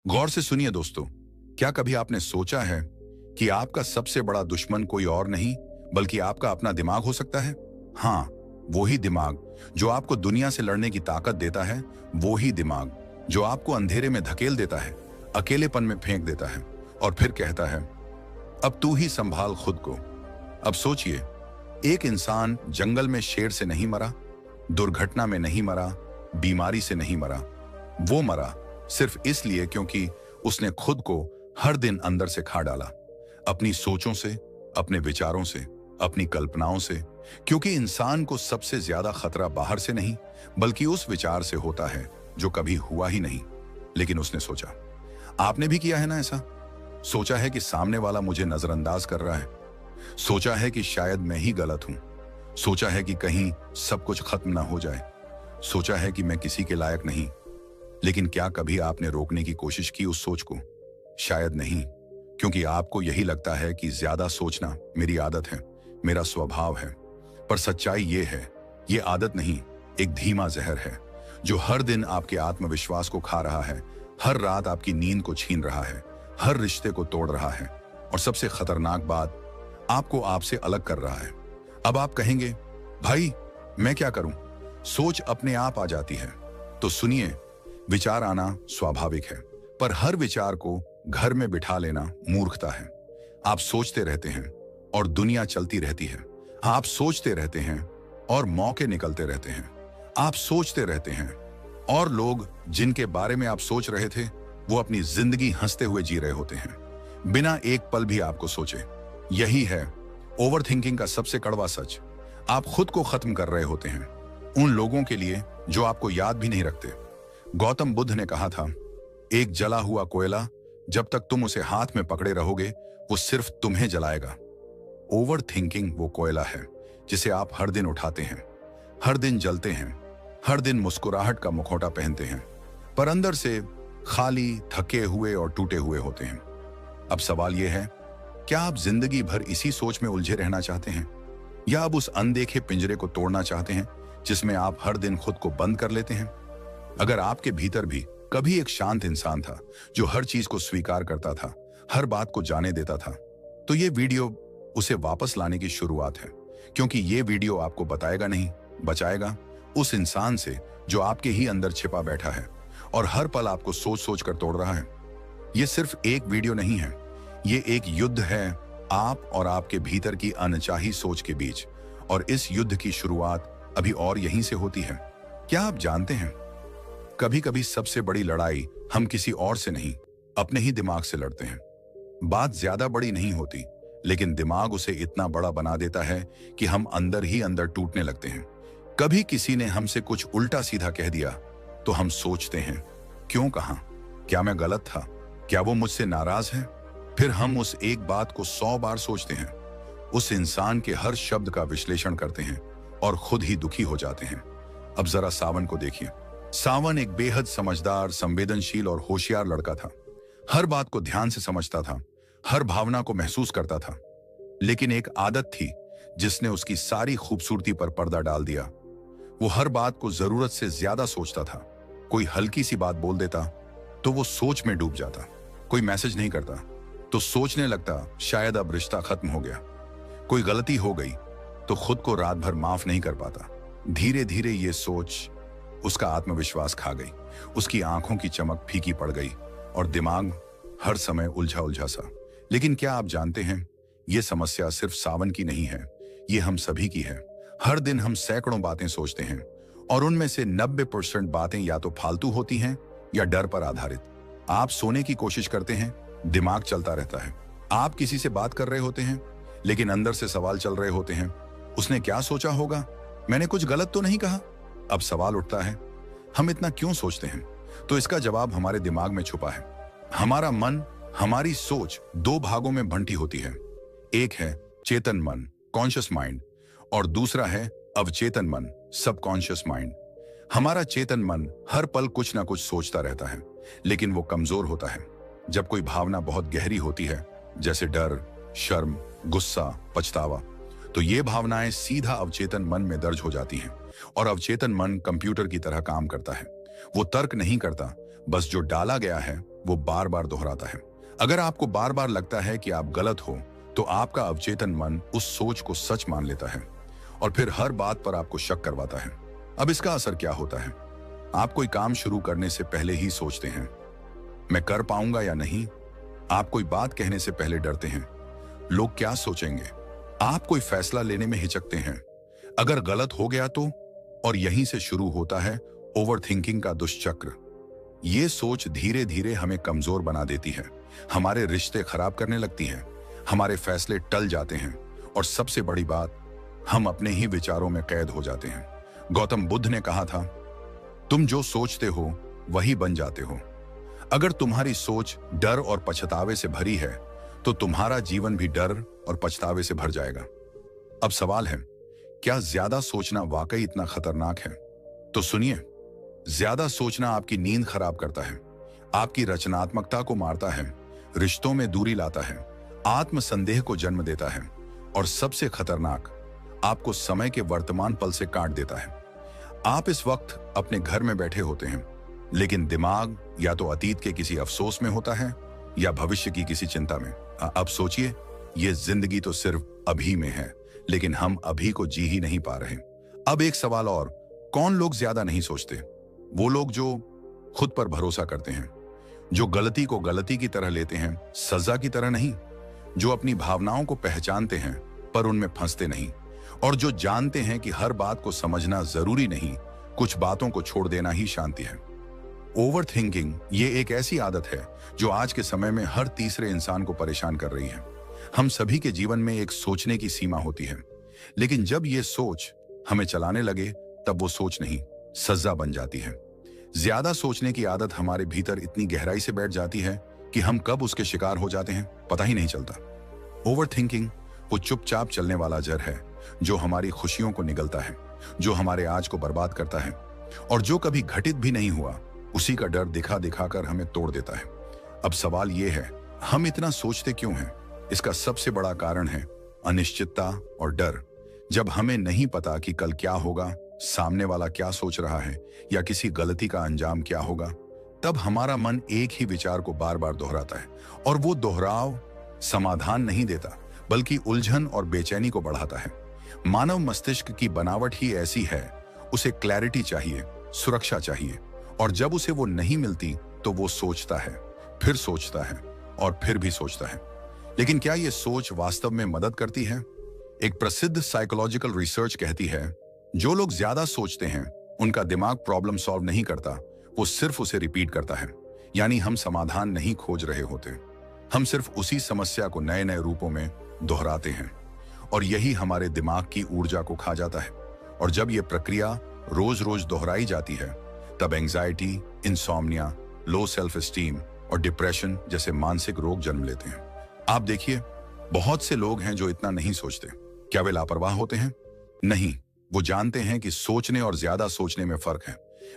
गौर से सुनिए दोस्तों, क्या कभी आपने सोचा है कि आपका सबसे बड़ा दुश्मन कोई और नहीं बल्कि आपका अपना दिमाग हो सकता है? हाँ, वो ही दिमाग जो आपको दुनिया से लड़ने की ताकत देता है, वो ही दिमाग जो आपको अंधेरे में धकेल देता है, अकेलेपन में फेंक देता है और फिर कहता है, अब तू ही संभाल खुद को। अब सोचिए, एक इंसान जंगल में शेर से नहीं मरा, दुर्घटना में नहीं मरा, बीमारी से नहीं मरा। वो मरा सिर्फ इसलिए क्योंकि उसने खुद को हर दिन अंदर से खा डाला, अपनी सोचों से, अपने विचारों से, अपनी कल्पनाओं से। क्योंकि इंसान को सबसे ज्यादा खतरा बाहर से नहीं बल्कि उस विचार से होता है जो कभी हुआ ही नहीं, लेकिन उसने सोचा। आपने भी किया है ना ऐसा? सोचा है कि सामने वाला मुझे नजरअंदाज कर रहा है, सोचा है कि शायद मैं ही गलत हूं, सोचा है कि कहीं सब कुछ खत्म ना हो जाए, सोचा है कि मैं किसी के लायक नहीं। लेकिन क्या कभी आपने रोकने की कोशिश की उस सोच को? शायद नहीं, क्योंकि आपको यही लगता है कि ज्यादा सोचना मेरी आदत है, मेरा स्वभाव है। पर सच्चाई ये है, ये आदत नहीं, एक धीमा जहर है जो हर दिन आपके आत्मविश्वास को खा रहा है, हर रात आपकी नींद को छीन रहा है, हर रिश्ते को तोड़ रहा है और सबसे खतरनाक बात, आपको आपसे अलग कर रहा है। अब आप कहेंगे, भाई मैं क्या करूं? सोच अपने आप आ जाती है। तो सुनिए, विचार आना स्वाभाविक है, पर हर विचार को घर में बिठा लेना मूर्खता है। आप सोचते रहते हैं और दुनिया चलती रहती है। आप सोचते रहते हैं और मौके निकलते रहते हैं। आप सोचते रहते हैं और लोग जिनके बारे में आप सोच रहे थे वो अपनी जिंदगी हंसते हुए जी रहे होते हैं, बिना एक पल भी आपको सोचे। यही है ओवर थिंकिंग का सबसे कड़वा सच। आप खुद को खत्म कर रहे होते हैं उन लोगों के लिए जो आपको याद भी नहीं रखते। गौतम बुद्ध ने कहा था, एक जला हुआ कोयला जब तक तुम उसे हाथ में पकड़े रहोगे वो सिर्फ तुम्हें जलाएगा। ओवर थिंकिंग वो कोयला है जिसे आप हर दिन उठाते हैं, हर दिन जलते हैं, हर दिन मुस्कुराहट का मुखौटा पहनते हैं, पर अंदर से खाली, थके हुए और टूटे हुए होते हैं। अब सवाल यह है, क्या आप जिंदगी भर इसी सोच में उलझे रहना चाहते हैं, या अब उस अनदेखे पिंजरे को तोड़ना चाहते हैं जिसमें आप हर दिन खुद को बंद कर लेते हैं? अगर आपके भीतर भी कभी एक शांत इंसान था जो हर चीज को स्वीकार करता था, हर बात को जाने देता था, तो ये वीडियो उसे वापस लाने की शुरुआत है। क्योंकि ये वीडियो आपको बताएगा नहीं, बचाएगा उस इंसान से जो आपके ही अंदर छिपा बैठा है और हर पल आपको सोच सोच कर तोड़ रहा है। ये सिर्फ एक वीडियो नहीं है, ये एक युद्ध है आप और आपके भीतर की अनचाही सोच के बीच। और इस युद्ध की शुरुआत अभी और यहीं से होती है। क्या आप जानते हैं, कभी कभी सबसे बड़ी लड़ाई हम किसी और से नहीं, अपने ही दिमाग से लड़ते हैं। बात ज्यादा बड़ी नहीं होती, लेकिन दिमाग उसे इतना बड़ा बना देता है कि हम अंदर ही अंदर टूटने लगते हैं। कभी किसी ने हमसे कुछ उल्टा सीधा कह दिया तो हम सोचते हैं, क्यों कहा? क्या मैं गलत था? क्या वो मुझसे नाराज है? फिर हम उस एक बात को 100 बार सोचते हैं, उस इंसान के हर शब्द का विश्लेषण करते हैं और खुद ही दुखी हो जाते हैं। अब जरा सावन को देखिए। सावन एक बेहद समझदार, संवेदनशील और होशियार लड़का था। हर बात को ध्यान से समझता था, हर भावना को महसूस करता था। लेकिन एक आदत थी जिसने उसकी सारी खूबसूरती पर पर्दा डाल दिया। वो हर बात को जरूरत से ज्यादा सोचता था। कोई हल्की सी बात बोल देता तो वो सोच में डूब जाता। कोई मैसेज नहीं करता तो सोचने लगता शायद अब रिश्ता खत्म हो गया। कोई गलती हो गई तो खुद को रात भर माफ नहीं कर पाता। धीरे धीरे ये सोच उसका आत्मविश्वास खा गई, उसकी आंखों की चमक फीकी पड़ गई और दिमाग हर समय उलझा उलझा सा। लेकिन क्या आप जानते हैं, ये समस्या सिर्फ सावन की नहीं है, ये हम सभी की है। हर दिन हम सैकड़ों बातें सोचते हैं और उनमें से 90% बातें या तो फालतू होती हैं या डर पर आधारित। आप सोने की कोशिश करते हैं, दिमाग चलता रहता है। आप किसी से बात कर रहे होते हैं, लेकिन अंदर से सवाल चल रहे होते हैं, उसने क्या सोचा होगा? मैंने कुछ गलत तो नहीं कहा? अब सवाल उठता है, हम इतना क्यों सोचते हैं? तो इसका जवाब हमारे दिमाग में छुपा है। हमारा मन, हमारी सोच 2 भागों में बंटी होती है। एक है चेतन मन, कॉन्शियस माइंड, और दूसरा है अवचेतन मन, सबकॉन्शियस माइंड। हमारा चेतन मन हर पल कुछ ना कुछ सोचता रहता है, लेकिन वो कमजोर होता है जब कोई भावना बहुत गहरी होती है, जैसे डर, शर्म, गुस्सा, पछतावा। तो ये भावनाएं सीधा अवचेतन मन में दर्ज हो जाती हैं और अवचेतन मन कंप्यूटर की तरह काम करता है। वो तर्क नहीं करता, बस जो डाला गया है वो बार बार दोहराता है। अगर आपको बार बार लगता है कि आप गलत हो, तो आपका अवचेतन मन उस सोच को सच मान लेता है और फिर हर बात पर आपको शक करवाता है। अब इसका असर क्या होता है? आप कोई काम शुरू करने से पहले ही सोचते हैं, मैं कर पाऊंगा या नहीं। आप कोई बात कहने से पहले डरते हैं, लोग क्या सोचेंगे। आप कोई फैसला लेने में हिचकते हैं, अगर गलत हो गया तो। और यहीं से शुरू होता है ओवर थिंकिंग का दुष्चक्र। ये सोच धीरे धीरे हमें कमजोर बना देती है, हमारे रिश्ते खराब करने लगती है, हमारे फैसले टल जाते हैं और सबसे बड़ी बात, हम अपने ही विचारों में कैद हो जाते हैं। गौतम बुद्ध ने कहा था, तुम जो सोचते हो वही बन जाते हो। अगर तुम्हारी सोच डर और पछतावे से भरी है, तो तुम्हारा जीवन भी डर और पछतावे से भर जाएगा। अब सवाल है, क्या ज्यादा सोचना वाकई इतना खतरनाक है? तो सुनिए, ज्यादा सोचना आपकी नींद खराब करता है, आपकी रचनात्मकता को मारता है, रिश्तों में दूरी लाता है, आत्मसंदेह को जन्म देता है और सबसे खतरनाक, आपको समय के वर्तमान पल से काट देता है। आप इस वक्त अपने घर में बैठे होते हैं, लेकिन दिमाग या तो अतीत के किसी अफसोस में होता है या भविष्य की किसी चिंता में। अब सोचिए, ये जिंदगी तो सिर्फ अभी में है, लेकिन हम अभी को जी ही नहीं पा रहे। अब एक सवाल और, कौन लोग ज्यादा नहीं सोचते? वो लोग जो खुद पर भरोसा करते हैं, जो गलती को गलती की तरह लेते हैं, सजा की तरह नहीं, जो अपनी भावनाओं को पहचानते हैं पर उनमें फंसते नहीं, और जो जानते हैं कि हर बात को समझना जरूरी नहीं, कुछ बातों को छोड़ देना ही शांति है। ओवर थिंकिंग ये एक ऐसी आदत है जो आज के समय में हर तीसरे इंसान को परेशान कर रही है। हम सभी के जीवन में एक सोचने की सीमा होती है, लेकिन जब ये सोच हमें चलाने लगे, तब वो सोच नहीं, सजा बन जाती है। ज्यादा सोचने की आदत हमारे भीतर इतनी गहराई से बैठ जाती है कि हम कब उसके शिकार हो जाते हैं पता ही नहीं चलता। ओवर थिंकिंग वो चुपचाप चलने वाला जहर है जो हमारी खुशियों को निगलता है, जो हमारे आज को बर्बाद करता है और जो कभी घटित भी नहीं हुआ उसी का डर दिखा दिखाकर हमें तोड़ देता है। अब सवाल ये है, हम इतना सोचते क्यों हैं? इसका सबसे बड़ा कारण है अनिश्चितता और डर। जब हमें नहीं पता कि कल क्या होगा, सामने वाला क्या सोच रहा है या किसी गलती का अंजाम क्या होगा, तब हमारा मन एक ही विचार को बार बार दोहराता है और वो दोहराव समाधान नहीं देता, बल्कि उलझन और बेचैनी को बढ़ाता है। मानव मस्तिष्क की बनावट ही ऐसी है, उसे क्लैरिटी चाहिए, सुरक्षा चाहिए, और जब उसे वो नहीं मिलती तो वो सोचता है, फिर सोचता है और फिर भी सोचता है। लेकिन क्या ये सोच वास्तव में मदद करती है? एक प्रसिद्ध साइकोलॉजिकल रिसर्च कहती है, जो लोग ज्यादा सोचते हैं उनका दिमाग प्रॉब्लम सॉल्व नहीं करता, वो सिर्फ उसे रिपीट करता है। यानी हम समाधान नहीं खोज रहे होते, हम सिर्फ उसी समस्या को नए नए रूपों में दोहराते हैं और यही हमारे दिमाग की ऊर्जा को खा जाता है। और जब ये प्रक्रिया रोज रोज दोहराई जाती है, तब anxiety, insomnia, low self esteem और डिप्रेशन जैसे मानसिक रोग जन्म लेते हैं। आप देखिए, बहुत से लोग हैं जो इतना नहीं सोचते। क्या वे लापरवाह होते हैं? नहीं, वो जानते हैं कि सोचने और ज्यादा सोचने में फर्क है।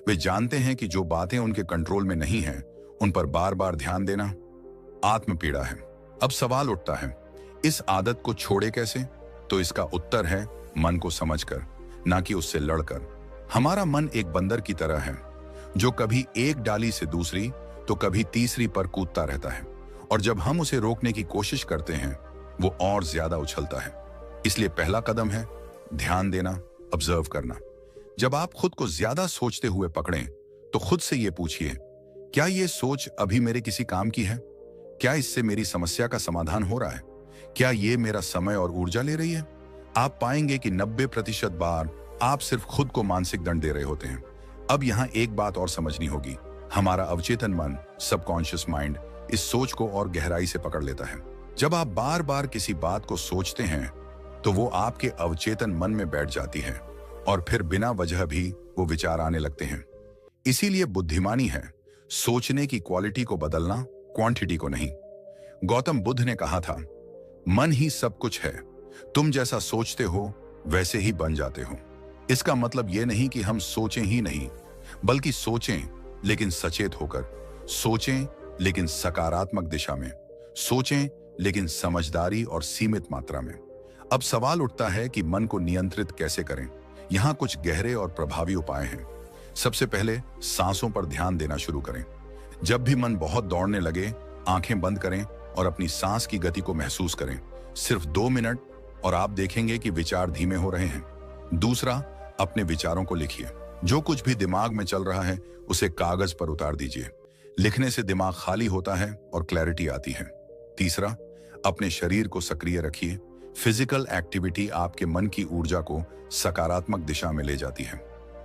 वे जानते हैं कि जो बातें उनके कंट्रोल में नहीं है, उन पर बार बार ध्यान देना आत्म पीड़ा है। अब सवाल उठता है, इस आदत को छोड़े कैसे? तो इसका उत्तर है मन को समझकर, ना कि उससे लड़कर। हमारा मन एक बंदर की तरह है जो कभी एक डाली से दूसरी तो कभी तीसरी पर कूदता रहता है, और जब हम उसे रोकने की कोशिश करते हैं वो और ज्यादा उछलता है। इसलिए पहला कदम है ध्यान देना, ऑब्जर्व करना। जब आप खुद को ज्यादा सोचते हुए पकड़ें तो खुद से ये पूछिए, क्या ये सोच अभी मेरे किसी काम की है? क्या इससे मेरी समस्या का समाधान हो रहा है? क्या ये मेरा समय और ऊर्जा ले रही है? आप पाएंगे कि 90% बार आप सिर्फ खुद को मानसिक दंड दे रहे होते हैं। अब यहाँ एक बात और समझनी होगी, हमारा अवचेतन मन, सबकॉन्शियस माइंड, इस सोच को और गहराई से पकड़ लेता है। जब आप बार बार किसी बात को सोचते हैं तो वो आपके अवचेतन मन में बैठ जाती है और फिर बिना वजह भी वो विचार आने लगते हैं। इसीलिए बुद्धिमानी है सोचने की क्वालिटी को बदलना, क्वांटिटी को नहीं। गौतम बुद्ध ने कहा था, मन ही सब कुछ है, तुम जैसा सोचते हो वैसे ही बन जाते हो। इसका मतलब ये नहीं कि हम सोचें ही नहीं, बल्कि सोचें लेकिन सचेत होकर, सोचें लेकिन सकारात्मक दिशा में, सोचें लेकिन समझदारी और सीमित मात्रा में। अब सवाल उठता है कि मन को नियंत्रित कैसे करें? यहाँ कुछ गहरे और प्रभावी उपाय हैं। सबसे पहले सांसों पर ध्यान देना शुरू करें। जब भी मन बहुत दौड़ने लगे, आंखें बंद करें और अपनी सांस की गति को महसूस करें। सिर्फ 2 मिनट और आप देखेंगे कि विचार धीमे हो रहे हैं। दूसरा, अपने विचारों को लिखिए। जो कुछ भी दिमाग में चल रहा है उसे कागज पर उतार दीजिए। लिखने से दिमाग खाली होता है और क्लैरिटी आती है। तीसरा, अपने शरीर को सक्रिय रखिए। फिजिकल एक्टिविटी आपके मन की ऊर्जा को सकारात्मक दिशा में ले जाती है।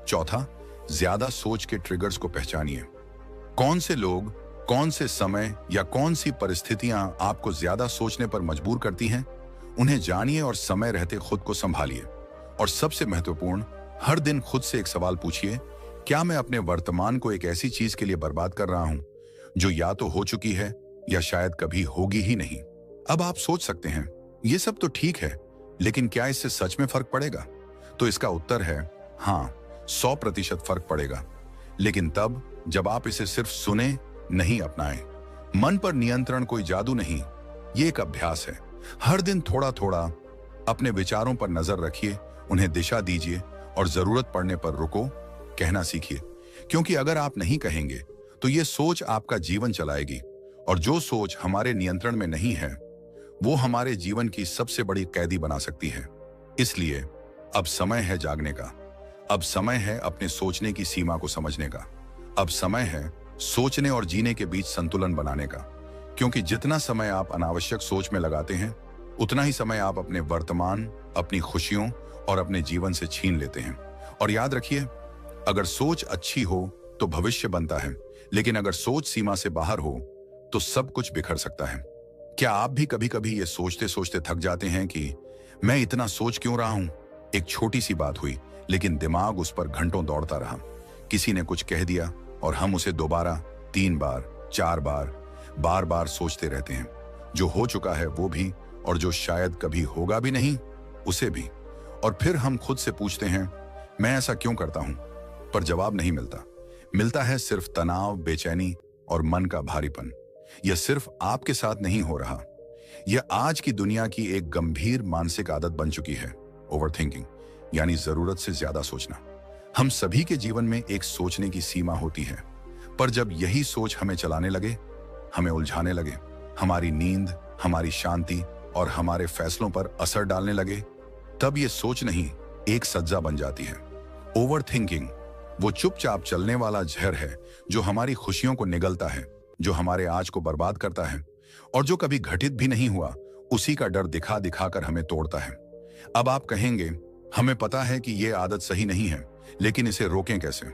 चौथा, ज्यादा सोच के ट्रिगर्स को पहचानिए। कौन से लोग, कौन से समय या कौन सी परिस्थितियां आपको ज्यादा सोचने पर मजबूर करती हैं, उन्हें जानिए और समय रहते खुद को संभालिए। और सबसे महत्वपूर्ण, हर दिन खुद से एक सवाल पूछिए, क्या मैं अपने वर्तमान को एक ऐसी चीज के लिए बर्बाद कर रहा हूं जो या तो हो चुकी है या शायद कभी होगी ही नहीं। अब आप सोच सकते हैं, ये सब तो ठीक है, लेकिन क्या इससे सच में फर्क पड़ेगा? तो इसका उत्तर है हाँ, 100% फर्क पड़ेगा, लेकिन तब जब आप इसे सिर्फ सुने, नहीं अपनाएं। मन पर नियंत्रण कोई जादू नहीं, ये एक अभ्यास है। हर दिन थोड़ा थोड़ा अपने विचारों पर नजर रखिए, उन्हें दिशा दीजिए और जरूरत पड़ने पर रुको कहना सीखिए। क्योंकि अगर आप नहीं कहेंगे तो ये सोच आपका जीवन चलाएगी, और जो सोच हमारे नियंत्रण में नहीं है वो हमारे जीवन की सबसे बड़ी कैदी बना सकती है। इसलिए अब समय है जागने का। अब समय है अपने सोचने की सीमा को समझने का। अब समय है सोचने और जीने के बीच संतुलन बनाने का। क्योंकि जितना समय आप अनावश्यक सोच में लगाते हैं, उतना ही समय आप अपने वर्तमान, अपनी खुशियों और अपने जीवन से छीन लेते हैं। और याद रखिए, अगर सोच अच्छी हो तो भविष्य बनता है, लेकिन अगर सोच सीमा से बाहर हो तो सब कुछ बिखर सकता है। क्या आप भी कभी कभी ये सोचते सोचते थक जाते हैं कि मैं इतना सोच क्यों रहा हूं? एक छोटी सी बात हुई, लेकिन दिमाग उस पर घंटों दौड़ता रहा। किसी ने कुछ कह दिया और हम उसे दोबारा 3 बार, 4 बार, बार बार सोचते रहते हैं। जो हो चुका है वो भी, और जो शायद कभी होगा भी नहीं उसे भी। और फिर हम खुद से पूछते हैं, मैं ऐसा क्यों करता हूं? पर जवाब नहीं मिलता। मिलता है सिर्फ तनाव, बेचैनी और मन का भारीपन। यह सिर्फ आपके साथ नहीं हो रहा, यह आज की दुनिया की एक गंभीर मानसिक आदत बन चुकी है, ओवरथिंकिंग, यानी जरूरत से ज्यादा सोचना। हम सभी के जीवन में एक सोचने की सीमा होती है, पर जब यही सोच हमें चलाने लगे, हमें उलझाने लगे, हमारी नींद, हमारी शांति और हमारे फैसलों पर असर डालने लगे, तब यह सोच नहीं, एक सज्जा बन जाती है। ओवरथिंकिंग वो चुपचाप चलने वाला जहर है जो हमारी खुशियों को निगलता है, जो हमारे आज को बर्बाद करता है, और जो कभी घटित भी नहीं हुआ उसी का डर दिखा दिखा कर हमें तोड़ता है। अब आप कहेंगे, हमें पता है कि यह आदत सही नहीं है, लेकिन इसे रोकें कैसे?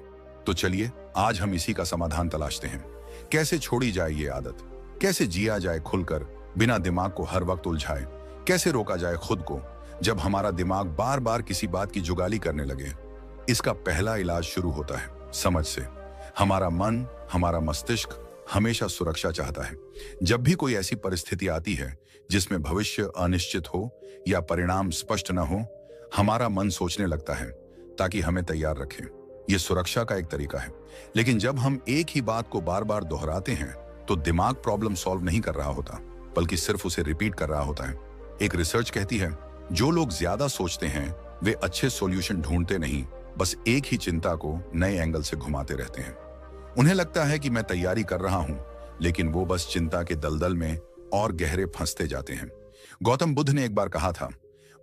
तो चलिए आज हम इसी का समाधान तलाशते हैं। कैसे छोड़ी जाए ये आदत? कैसे जिया जाए खुलकर, बिना दिमाग को हर वक्त उलझाए? कैसे रोका जाए खुद को जब हमारा दिमाग बार बार किसी बात की जुगाली करने लगे? इसका पहला इलाज शुरू होता है समझ से। हमारा मन, हमारा मस्तिष्क हमेशा सुरक्षा चाहता है। जब भी कोई ऐसी परिस्थिति आती है जिसमें भविष्य अनिश्चित हो या परिणाम स्पष्ट न हो, हमारा मन सोचने लगता है ताकि हमें तैयार रखे। यह सुरक्षा का एक तरीका है। लेकिन जब हम एक ही बात को बार बार दोहराते हैं तो दिमाग प्रॉब्लम सॉल्व नहीं कर रहा होता, बल्कि सिर्फ उसे रिपीट कर रहा होता है। एक रिसर्च कहती है, जो लोग ज्यादा सोचते हैं वे अच्छे सॉल्यूशन ढूंढते नहीं, बस एक ही चिंता को नए एंगल से घुमाते रहते हैं। उन्हें लगता है कि मैं तैयारी कर रहा हूं, लेकिन वो बस चिंता के दलदल में और गहरे फंसते जाते हैं। गौतम बुद्ध ने एक बार कहा था,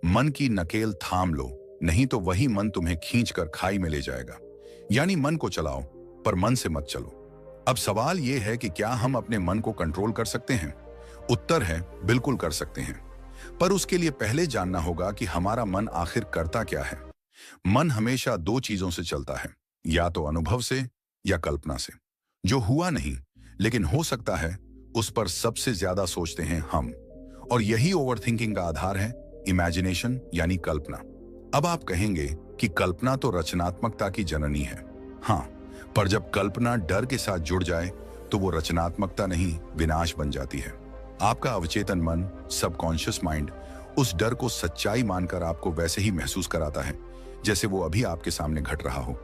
मन की नकेल थाम लो, नहीं तो वही मन तुम्हें खींचकर खाई में ले जाएगा। यानी मन को चलाओ, पर मन से मत चलो। अब सवाल यह है कि क्या हम अपने मन को कंट्रोल कर सकते हैं? उत्तर है, बिल्कुल कर सकते हैं। पर उसके लिए पहले जानना होगा कि हमारा मन आखिर करता क्या है। मन हमेशा 2 चीजों से चलता है, या तो अनुभव से या कल्पना से। जो हुआ नहीं लेकिन हो सकता है, उस पर सबसे ज्यादा सोचते हैं हम। और यही ओवरथिंकिंग का आधार है, इमेजिनेशन यानी कल्पना। अब आप कहेंगे कि कल्पना तो रचनात्मकता की जननी है। हाँ, पर जब कल्पना डर के साथ जुड़ जाए तो वो रचनात्मकता नहीं, विनाश बन जाती है। आपका अवचेतन मन, सबकॉन्शियस माइंड, उस डर को सच्चाई मानकर आपको वैसे ही महसूस कराता है जैसे वो अभी आपके सामने घट रहा हो।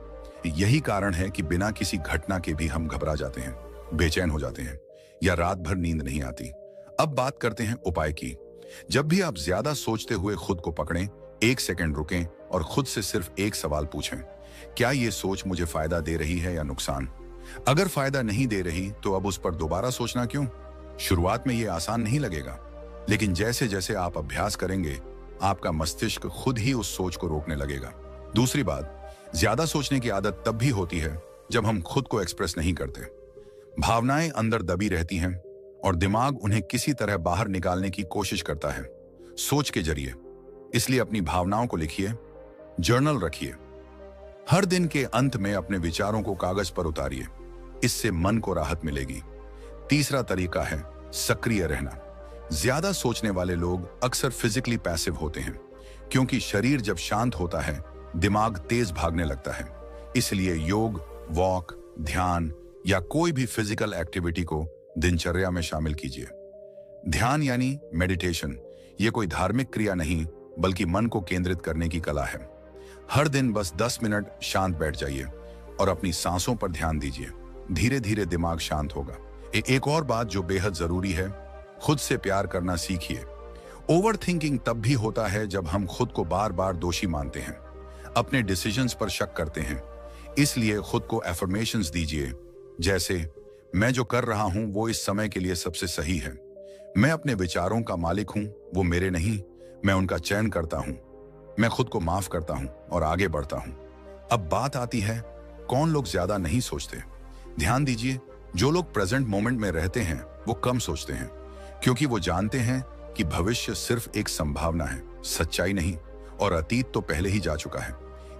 यही कारण है कि बिना किसी घटना के भी हम घबरा जाते हैं, बेचैन हो जाते हैं, या रात भर नींद नहीं आती। अब बात करते हैं उपाय की। जब भी आप ज्यादा सोचते हुए खुद को पकड़ें, 1 सेकंड रुकें और खुद से सिर्फ एक सवाल पूछें, क्या ये सोच मुझे फायदा दे रही है या नुकसान? अगर फायदा नहीं दे रही तो अब उस पर दोबारा सोचना क्यों? शुरुआत में ये आसान नहीं लगेगा, लेकिन जैसे जैसे आप अभ्यास करेंगे आपका मस्तिष्क खुद ही उस सोच को रोकने लगेगा। दूसरी बात, ज्यादा सोचने की आदत तब भी होती है जब हम खुद को एक्सप्रेस नहीं करते। भावनाएं अंदर दबी रहती हैं और दिमाग उन्हें किसी तरह बाहर निकालने की कोशिश करता है, सोच के जरिए। इसलिए अपनी भावनाओं को लिखिए, जर्नल रखिए। हर दिन के अंत में अपने विचारों को कागज पर उतारिए, इससे मन को राहत मिलेगी। तीसरा तरीका है सक्रिय रहना। ज्यादा सोचने वाले लोग अक्सर फिजिकली पैसिव होते हैं, क्योंकि शरीर जब शांत होता है दिमाग तेज भागने लगता है। इसलिए योग, वॉक, ध्यान या कोई भी फिजिकल एक्टिविटी को दिनचर्या में शामिल कीजिए। ध्यान यानी मेडिटेशन, ये कोई धार्मिक क्रिया नहीं बल्कि मन को केंद्रित करने की कला है। हर दिन बस 10 मिनट शांत बैठ जाइए और अपनी सांसों पर ध्यान दीजिए। धीरे धीरे दिमाग शांत होगा। एक और बात जो बेहद जरूरी है, खुद से प्यार करना सीखिए। ओवर थिंकिंग तब भी होता है जब हम खुद को बार बार दोषी मानते हैं, अपने डिसीजंस पर शक करते हैं। इसलिए खुद को एफर्मेशंस दीजिए, जैसे मैं जो कर रहा हूं वो इस समय के लिए सबसे सही है। मैं अपने विचारों का मालिक हूं, वो मेरे नहीं, मैं उनका चयन करता हूं। मैं खुद को माफ करता हूं और आगे बढ़ता हूं। अब बात आती है, कौन लोग ज्यादा नहीं सोचते? ध्यान दीजिए, जो लोग प्रेजेंट मोमेंट में रहते हैं वो कम सोचते हैं, क्योंकि वो जानते हैं कि भविष्य सिर्फ एक संभावना है, सच्चाई नहीं, और अतीत तो पहले ही जा चुका है।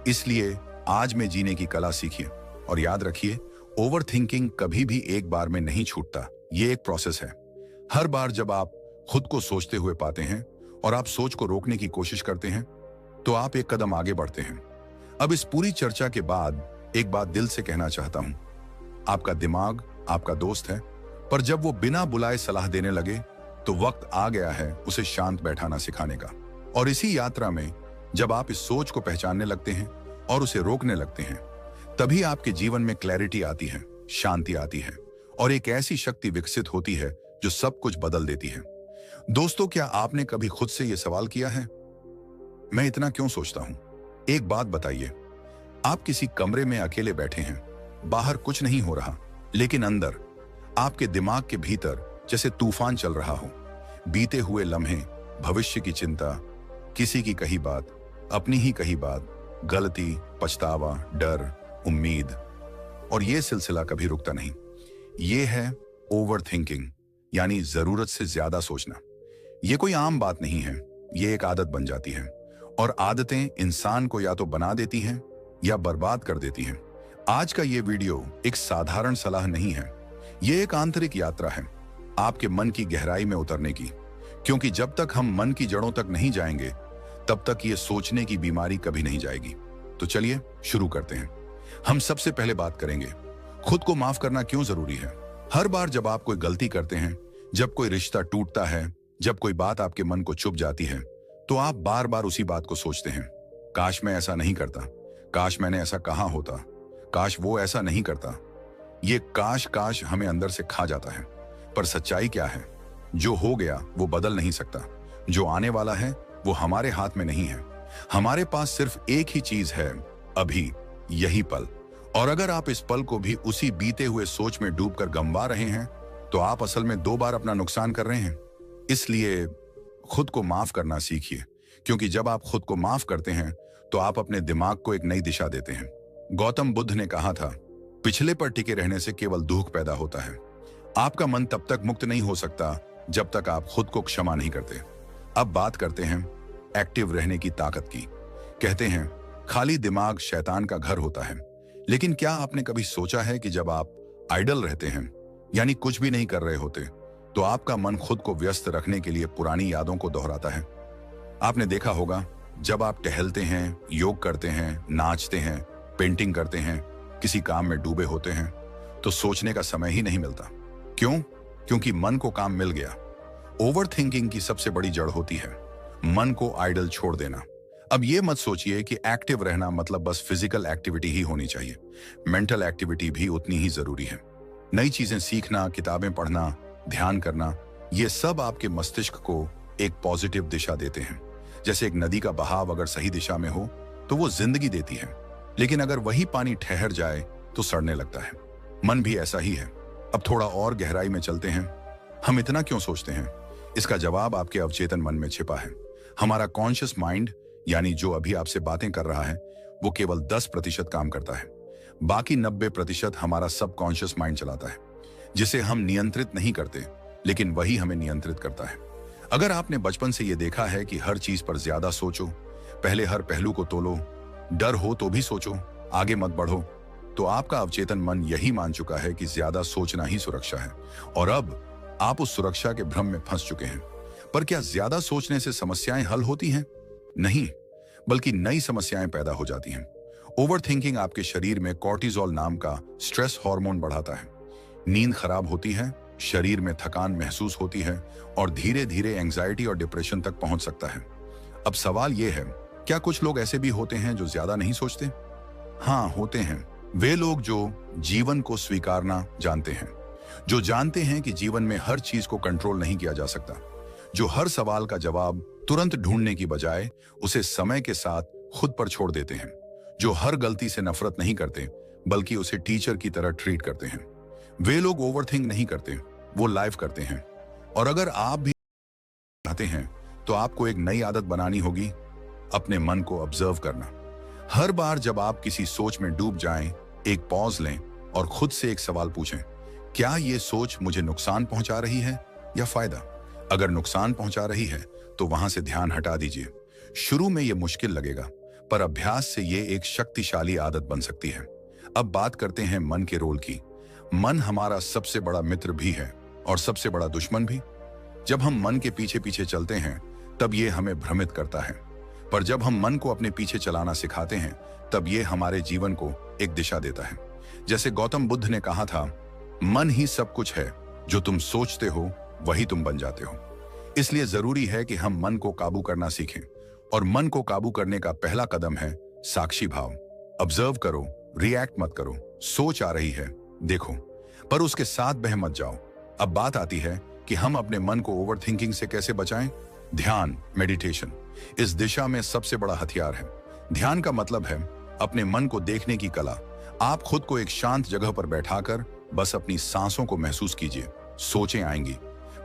इसलिए आज में जीने की कला सीखिए और याद रखिए, ओवर थिंकिंग कभी भी एक बार में नहीं छूटता, ये एक प्रोसेस है। हर बार जब आप खुद को सोचते हुए पाते हैं और आप सोच को रोकने की कोशिश करते हैं तो आप एक कदम आगे बढ़ते हैं। अब इस पूरी चर्चा के बाद एक बात दिल से कहना चाहता हूं, आपका दिमाग आपका दोस्त है, पर जब वो बिना बुलाए सलाह देने लगे तो वक्त आ गया है उसे शांत बैठाना सिखाने का। और इसी यात्रा में जब आप इस सोच को पहचानने लगते हैं और उसे रोकने लगते हैं, तभी आपके जीवन में क्लैरिटी आती है, शांति आती है और एक ऐसी शक्ति विकसित होती है जो सब कुछ बदल देती है। दोस्तों, क्या आपने कभी खुद से यह सवाल किया है, मैं इतना क्यों सोचता हूं? एक बात बताइए, आप किसी कमरे में अकेले बैठे हैं, बाहर कुछ नहीं हो रहा, लेकिन अंदर आपके दिमाग के भीतर जैसे तूफान चल रहा हो। बीते हुए लम्हे, भविष्य की चिंता, किसी की कही बात, अपनी ही कही बात, गलती, पछतावा, डर, उम्मीद, और यह सिलसिला कभी रुकता नहीं। यह है ओवर थिंकिंग, यानी जरूरत से ज्यादा सोचना। यह कोई आम बात नहीं है, यह एक आदत बन जाती है और आदतें इंसान को या तो बना देती हैं या बर्बाद कर देती हैं। आज का ये वीडियो एक साधारण सलाह नहीं है, ये एक आंतरिक यात्रा है आपके मन की गहराई में उतरने की, क्योंकि जब तक हम मन की जड़ों तक नहीं जाएंगे तब तक ये सोचने की बीमारी कभी नहीं जाएगी। तो चलिए शुरू करते हैं। हम सबसे पहले बात करेंगे, खुद को माफ करना क्यों जरूरी है। हर बार जब आप कोई गलती करते हैं, जब कोई रिश्ता टूटता है, जब कोई बात आपके मन को चुभ जाती है, तो आप बार बार उसी बात को सोचते हैं, काश मैं ऐसा नहीं करता, काश मैंने ऐसा कहा होता, काश वो ऐसा नहीं करता। ये काश काश हमें अंदर से खा जाता है। पर सच्चाई क्या है? जो हो गया वो बदल नहीं सकता, जो आने वाला है वो हमारे हाथ में नहीं है। हमारे पास सिर्फ एक ही चीज है, अभी, यही पल। और अगर आप इस पल को भी उसी बीते हुए सोच में डूबकर गंवा रहे हैं तो आप असल में 2 बार अपना नुकसान कर रहे हैं। इसलिए खुद को माफ करना सीखिए, क्योंकि जब आप खुद को माफ करते हैं तो आप अपने दिमाग को एक नई दिशा देते हैं। गौतम बुद्ध ने कहा था, पिछले पर टिके रहने से केवल दुख पैदा होता है। आपका मन तब तक मुक्त नहीं हो सकता जब तक आप खुद को क्षमा नहीं करते। अब बात करते हैं एक्टिव रहने की ताकत की। कहते हैं खाली दिमाग शैतान का घर होता है, लेकिन क्या आपने कभी सोचा है कि जब आप आइडल रहते हैं, यानी कुछ भी नहीं कर रहे होते, तो आपका मन खुद को व्यस्त रखने के लिए पुरानी यादों को दोहराता है। आपने देखा होगा, जब आप टहलते हैं, योग करते हैं, नाचते हैं, पेंटिंग करते हैं, किसी काम में डूबे होते हैं, तो सोचने का समय ही नहीं मिलता। क्यों? क्योंकि मन को काम मिल गया। ओवर थिंकिंग की सबसे बड़ी जड़ होती है मन को आइडल छोड़ देना। अब ये मत सोचिए कि एक्टिव रहना मतलब बस फिजिकल एक्टिविटी ही होनी चाहिए। मेंटल एक्टिविटी भी उतनी ही जरूरी है। नई चीजें सीखना, किताबें पढ़ना, ध्यान करना, ये सब आपके मस्तिष्क को एक पॉजिटिव दिशा देते हैं। जैसे एक नदी का बहाव अगर सही दिशा में हो तो वो जिंदगी देती है, लेकिन अगर वही पानी ठहर जाए तो सड़ने लगता है। मन भी ऐसा ही है। अब थोड़ा और गहराई में चलते हैं। हम इतना क्यों सोचते हैं? इसका जवाब आपके अवचेतन मन में छिपा है। हमारा कॉन्शियस माइंड, यानी जो अभी आपसे बातें कर रहा है, वो केवल 10% काम करता है। बाकी 90% हमारा सबकॉन्शियस माइंड चलाता है, जिसे हम नियंत्रित नहीं करते, लेकिन वही हमें नियंत्रित करता है। अगर आपने बचपन से ये देखा है कि हर चीज पर ज्यादा सोचो, पहले हर पहलू को तोलो, डर हो तो भी सोचो, आगे मत बढ़ो, तो आपका अवचेतन मन यही मान चुका है कि ज्यादा सोचना ही सुरक्षा है, और अब आप उस सुरक्षा के भ्रम में फंस चुके हैं। पर क्या ज्यादा सोचने से समस्याएं हल होती हैं? नहीं, बल्कि नई समस्याएं पैदा हो जाती हैं। ओवर थिंकिंग आपके शरीर में कॉर्टिसोल नाम का स्ट्रेस हार्मोन बढ़ाता है। नींद खराब होती है, शरीर में थकान महसूस होती है, और धीरे धीरे एंजाइटी और डिप्रेशन तक पहुंच सकता है। अब सवाल यह है, क्या कुछ लोग ऐसे भी होते हैं जो ज्यादा नहीं सोचते? हाँ, होते हैं। वे लोग जो जीवन को स्वीकारना जानते हैं, जो जानते हैं कि जीवन में हर चीज को कंट्रोल नहीं किया जा सकता, जो हर सवाल का जवाब तुरंत ढूंढने की बजाय उसे समय के साथ खुद पर छोड़ देते हैं, जो हर गलती से नफरत नहीं करते बल्कि उसे टीचर की तरह ट्रीट करते हैं। वे लोग ओवरथिंक नहीं करते, वो लाइव करते हैं। और अगर आप भी चाहते हैं तो आपको एक नई आदत बनानी होगी, अपने मन को ऑब्जर्व करना। हर बार जब आप किसी सोच में डूब जाएं, एक पॉज लें और खुद से एक सवाल पूछें, क्या ये सोच मुझे नुकसान पहुंचा रही है या फायदा? अगर नुकसान पहुंचा रही है तो वहां से ध्यान हटा दीजिए। शुरू में ये मुश्किल लगेगा, पर अभ्यास से ये एक शक्तिशाली आदत बन सकती है। अब बात करते हैं मन के रोल की। मन हमारा सबसे बड़ा मित्र भी है और सबसे बड़ा दुश्मन भी। जब हम मन के पीछे पीछे चलते हैं तब ये हमें भ्रमित करता है, पर जब हम मन को अपने पीछे चलाना सिखाते हैं तब ये हमारे जीवन को एक दिशा देता है। जैसे गौतम बुद्ध ने कहा था, मन ही सब कुछ है, जो तुम सोचते हो वही तुम बन जाते हो। इसलिए जरूरी है कि हम मन को काबू करना सीखें, और मन को काबू करने का पहला कदम है साक्षी भाव। ऑब्जर्व करो, रिएक्ट मत करो। सोच आ रही है, देखो, पर उसके साथ बह मत जाओ। अब बात आती है कि हम अपने मन को ओवर थिंकिंग से कैसे बचाएं। ध्यान, मेडिटेशन इस दिशा में सबसे बड़ा हथियार है। ध्यान का मतलब है अपने मन को देखने की कला। आप खुद को एक शांत जगह पर बैठाकर बस अपनी सांसों को महसूस कीजिए। सोचें आएंगी,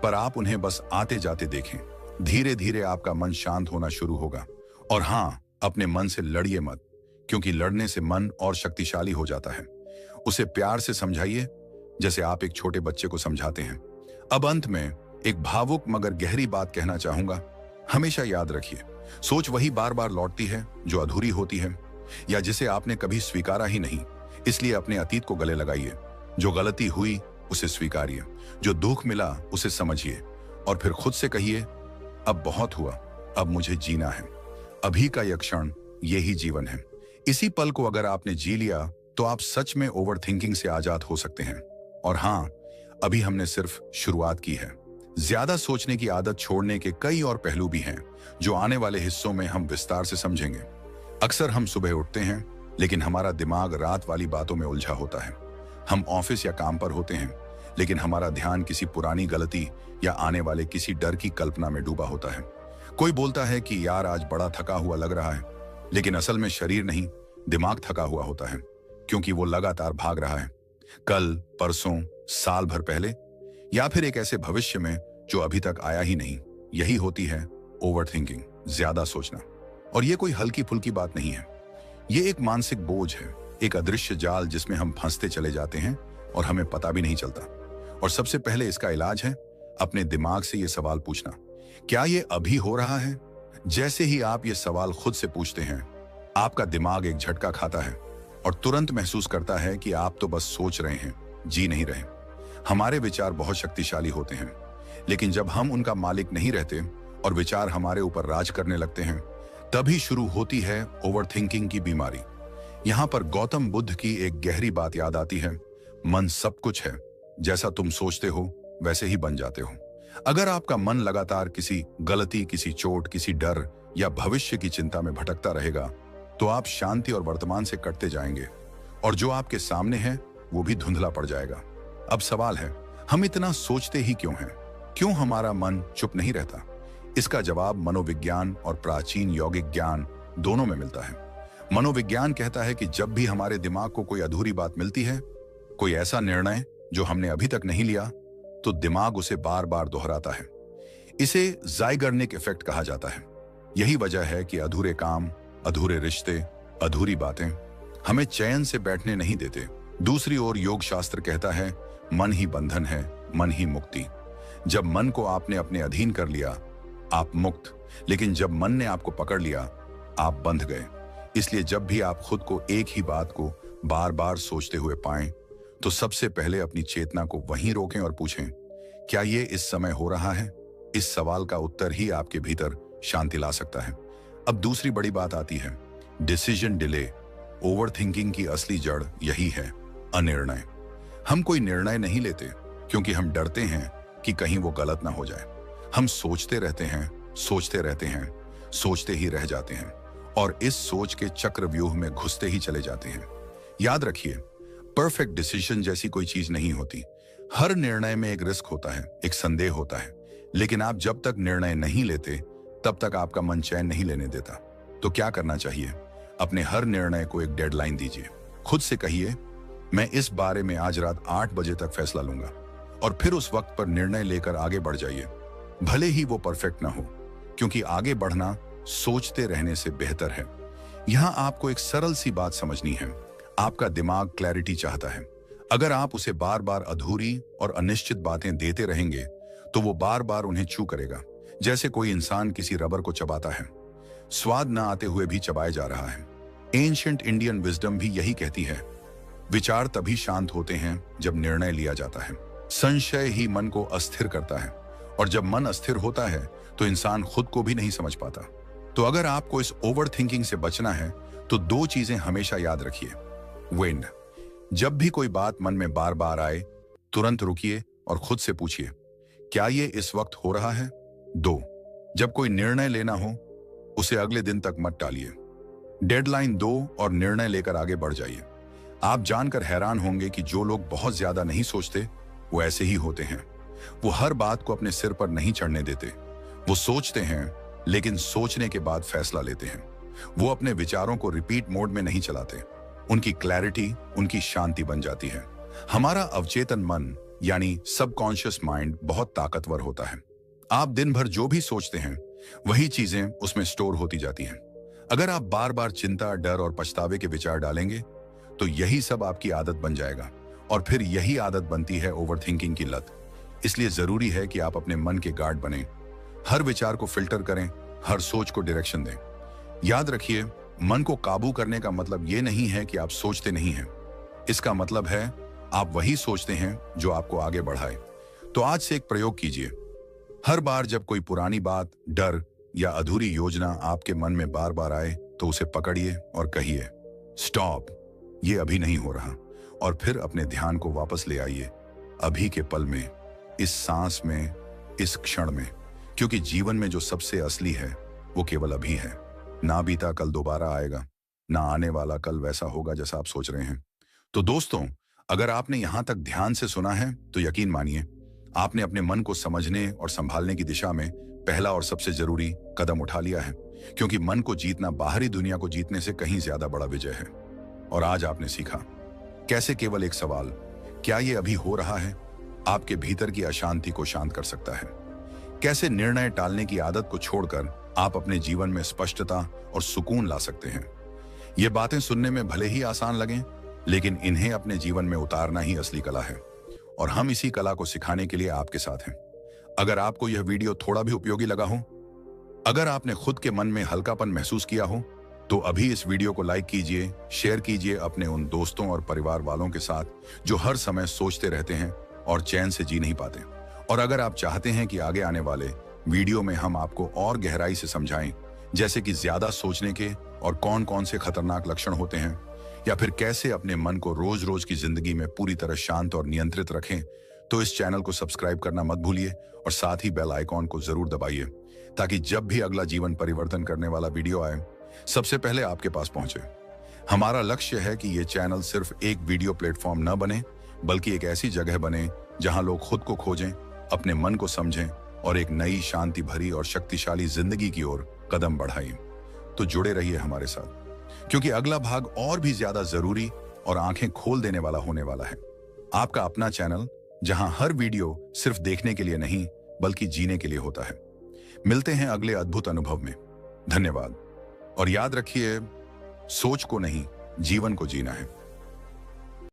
पर आप उन्हें बस आते जाते देखें। धीरे धीरे आपका मन शांत होना शुरू होगा। और हाँ, अपने मन से लड़िए मत, क्योंकि लड़ने से मन और शक्तिशाली हो जाता है। उसे प्यार से समझाइए, जैसे आप एक छोटे बच्चे को समझाते हैं। अब अंत में एक भावुक मगर गहरी बात कहना चाहूंगा। हमेशा याद रखिए, सोच वही बार बार लौटती है जो अधूरी होती है या जिसे आपने कभी स्वीकारा ही नहीं। इसलिए अपने अतीत को गले लगाइए। जो गलती हुई उसे स्वीकारिए, जो दुख मिला उसे समझिए, और फिर खुद से कहिए, अब बहुत हुआ, अब मुझे जीना है। अभी का यह क्षण, यही जीवन है। इसी पल को अगर आपने जी लिया तो आप सच में ओवर थिंकिंग से आजाद हो सकते हैं। और हाँ, अभी हमने सिर्फ शुरुआत की है। ज्यादा सोचने की आदत छोड़ने के कई और पहलू भी हैं, जो आने वाले हिस्सों में हम विस्तार से समझेंगे। अक्सर हम सुबह उठते हैं, लेकिन हमारा दिमाग रात वाली बातों में उलझा होता है। हम ऑफिस या काम पर होते हैं, लेकिन हमारा ध्यान किसी पुरानी गलती या आने वाले किसी डर की कल्पना में डूबा होता है। कोई बोलता है कि यार आज बड़ा थका हुआ लग रहा है, लेकिन असल में शरीर नहीं, दिमाग थका हुआ होता है, क्योंकि वो लगातार भाग रहा है। कल, परसों, साल भर पहले, या फिर एक ऐसे भविष्य में जो अभी तक आया ही नहीं। यही होती है ओवर थिंकिंग, ज्यादा सोचना। और ये कोई हल्की फुल्की बात नहीं है। ये एक मानसिक बोझ है, एक अदृश्य जाल जिसमें हम फंसते चले जाते हैं और हमें पता भी नहीं चलता। और सबसे पहले इसका इलाज है अपने दिमाग से ये सवाल पूछना, क्या ये अभी हो रहा है? जैसे ही आप ये सवाल खुद से पूछते हैं, आपका दिमाग एक झटका खाता है और तुरंत महसूस करता है कि आप तो बस सोच रहे हैं, जी नहीं रहे। हमारे विचार बहुत शक्तिशाली होते हैं, लेकिन जब हम उनका मालिक नहीं रहते और विचार हमारे ऊपर राज करने लगते हैं, तभी शुरू होती है ओवर थिंकिंग की बीमारी। यहां पर गौतम बुद्ध की एक गहरी बात याद आती है, मन सब कुछ है, जैसा तुम सोचते हो वैसे ही बन जाते हो। अगर आपका मन लगातार किसी गलती, किसी चोट, किसी डर या भविष्य की चिंता में भटकता रहेगा, तो आप शांति और वर्तमान से कटते जाएंगे, और जो आपके सामने है वो भी धुंधला पड़ जाएगा। अब सवाल है, हम इतना सोचते ही क्यों हैं? क्यों हमारा मन चुप नहीं रहता? इसका जवाब मनोविज्ञान और प्राचीन यौगिक ज्ञान दोनों में मिलता है। मनोविज्ञान कहता है कि जब भी हमारे दिमाग को कोई अधूरी बात मिलती है, कोई ऐसा निर्णय जो हमने अभी तक नहीं लिया, तो दिमाग उसे बार बार दोहराता है। इसे ज़ाइगर्निक इफेक्ट कहा जाता है। यही वजह है कि अधूरे काम, अधूरे रिश्ते, अधूरी बातें हमें चैन से बैठने नहीं देते। दूसरी ओर योग शास्त्र कहता है, मन ही बंधन है, मन ही मुक्ति। जब मन को आपने अपने अधीन कर लिया, आप मुक्त, लेकिन जब मन ने आपको पकड़ लिया, आप बंध गए। इसलिए जब भी आप खुद को एक ही बात को बार बार सोचते हुए पाएं, तो सबसे पहले अपनी चेतना को वहीं रोकें और पूछें, क्या ये इस समय हो रहा है? इस सवाल का उत्तर ही आपके भीतर शांति ला सकता है। अब दूसरी बड़ी बात आती है, डिसीजन डिले। ओवर थिंकिंग की असली जड़ यही है, अनिर्णय। हम कोई निर्णय नहीं लेते क्योंकि हम डरते हैं कि कहीं वो गलत ना हो जाए। हम सोचते रहते हैं, सोचते रहते हैं, सोचते ही रह जाते हैं और इस सोच के चक्रव्यूह में घुसते ही चले जाते हैं। याद रखिए, परफेक्ट डिसीजन जैसी कोई चीज नहीं होती। हर निर्णय में एक रिस्क होता है, एक संदेह होता है, लेकिन आप जब तक निर्णय नहीं लेते, तब तक आपका मन चैन नहीं लेने देता। तो क्या करना चाहिए? अपने हर निर्णय को एक डेडलाइन दीजिए। खुद से कहिए, मैं इस बारे में आज रात 8 बजे तक फैसला लूंगा, और फिर उस वक्त पर निर्णय लेकर आगे बढ़ जाइए, भले ही वो परफेक्ट ना हो, क्योंकि आगे बढ़ना सोचते रहने से बेहतर है। यहां आपको एक सरल सी बात समझनी है, आपका दिमाग क्लैरिटी चाहता है। अगर आप उसे बार बार अधूरी और अनिश्चित बातें देते रहेंगे, तो वो बार बार उन्हें च्यू करेगा, जैसे कोई इंसान किसी रबर को चबाता है, स्वाद ना आते हुए भी चबाया जा रहा है। एंशिएंट इंडियन विजडम भी यही कहती है, विचार तभी शांत होते हैं जब निर्णय लिया जाता है। संशय ही मन को अस्थिर करता है, और जब मन अस्थिर होता है तो इंसान खुद को भी नहीं समझ पाता। तो अगर आपको इस ओवर थिंकिंग से बचना है, तो 2 चीजें हमेशा याद रखिए। वेन, जब भी कोई बात मन में बार बार आए, तुरंत रुकिए और खुद से पूछिए, क्या ये इस वक्त हो रहा है? 2, जब कोई निर्णय लेना हो, उसे अगले दिन तक मत टालिए। डेडलाइन दो और निर्णय लेकर आगे बढ़ जाइए। आप जानकर हैरान होंगे कि जो लोग बहुत ज्यादा नहीं सोचते, वो ऐसे ही होते हैं। वो हर बात को अपने सिर पर नहीं चढ़ने देते। वो सोचते हैं, लेकिन सोचने के बाद फैसला लेते हैं। वो अपने विचारों को रिपीट मोड में नहीं चलाते। उनकी क्लैरिटी उनकी शांति बन जाती है। हमारा अवचेतन मन यानी सबकॉन्शियस माइंड बहुत ताकतवर होता है। आप दिन भर जो भी सोचते हैं, वही चीजें उसमें स्टोर होती जाती हैं। अगर आप बार बार चिंता, डर और पछतावे के विचार डालेंगे, तो यही सब आपकी आदत बन जाएगा, और फिर यही आदत बनती है ओवरथिंकिंग की लत। इसलिए जरूरी है कि आप अपने मन के गार्ड बनें, हर विचार को फिल्टर करें, हर सोच को डायरेक्शन दें। याद रखिए, मन को काबू करने का मतलब ये नहीं है कि आप सोचते नहीं हैं। इसका मतलब है आप वही सोचते हैं जो आपको आगे बढ़ाए। तो आज से एक प्रयोग कीजिए। हर बार जब कोई पुरानी बात, डर या अधूरी योजना आपके मन में बार बार आए, तो उसे पकड़िए और कहिए, स्टॉप, ये अभी नहीं हो रहा। और फिर अपने ध्यान को वापस ले आइए, अभी के पल में, इस सांस में, इस क्षण में। क्योंकि जीवन में जो सबसे असली है, वो केवल अभी है। ना बीता कल दोबारा आएगा, ना आने वाला कल वैसा होगा जैसा आप सोच रहे हैं। तो दोस्तों, अगर आपने यहां तक ध्यान से सुना है, तो यकीन मानिए, आपने अपने मन को समझने और संभालने की दिशा में पहला और सबसे जरूरी कदम उठा लिया है। क्योंकि मन को जीतना बाहरी दुनिया को जीतने से कहीं ज्यादा बड़ा विजय है। और आज आपने सीखा कैसे केवल एक सवाल, क्या ये अभी हो रहा है, आपके भीतर की अशांति को शांत कर सकता है। कैसे निर्णय टालने की आदत को छोड़कर आप अपने जीवन में स्पष्टता और सुकून ला सकते हैं। ये बातें सुनने में भले ही आसान लगें, लेकिन इन्हें अपने जीवन में उतारना ही असली कला है। और हम इसी कला को सिखाने के लिए आपके साथ हैं। अगर आपको यह वीडियो थोड़ा भी उपयोगी लगा हो, अगर आपने खुद के मन में हल्कापन महसूस किया हो, तो अभी इस वीडियो को लाइक कीजिए, शेयर कीजिए अपने उन दोस्तों और परिवार वालों के साथ जो हर समय सोचते रहते हैं और चैन से जी नहीं पाते। और अगर आप चाहते हैं कि आगे आने वाले वीडियो में हम आपको और गहराई से समझाएं, जैसे कि ज्यादा सोचने के और कौन कौन से खतरनाक लक्षण होते हैं, या फिर कैसे अपने मन को रोज रोज की जिंदगी में पूरी तरह शांत और नियंत्रित रखें, तो इस चैनल को सब्सक्राइब करना मत भूलिए और साथ ही बेल आइकॉन को जरूर दबाइए, ताकि जब भी अगला जीवन परिवर्तन करने वाला वीडियो आए, सबसे पहले आपके पास पहुंचे। हमारा लक्ष्य है कि ये चैनल सिर्फ एक वीडियो प्लेटफॉर्म न बने, बल्कि एक ऐसी जगह बने जहां लोग खुद को खोजें, अपने मन को समझें और एक नई शांति भरी और शक्तिशाली जिंदगी की ओर कदम बढ़ाएं। तो जुड़े रहिए हमारे साथ, क्योंकि अगला भाग और भी ज्यादा जरूरी और आंखें खोल देने वाला होने वाला है। आपका अपना चैनल, जहां हर वीडियो सिर्फ देखने के लिए नहीं बल्कि जीने के लिए होता है। मिलते हैं अगले अद्भुत अनुभव में। धन्यवाद। और याद रखिए, सोच को नहीं, जीवन को जीना है।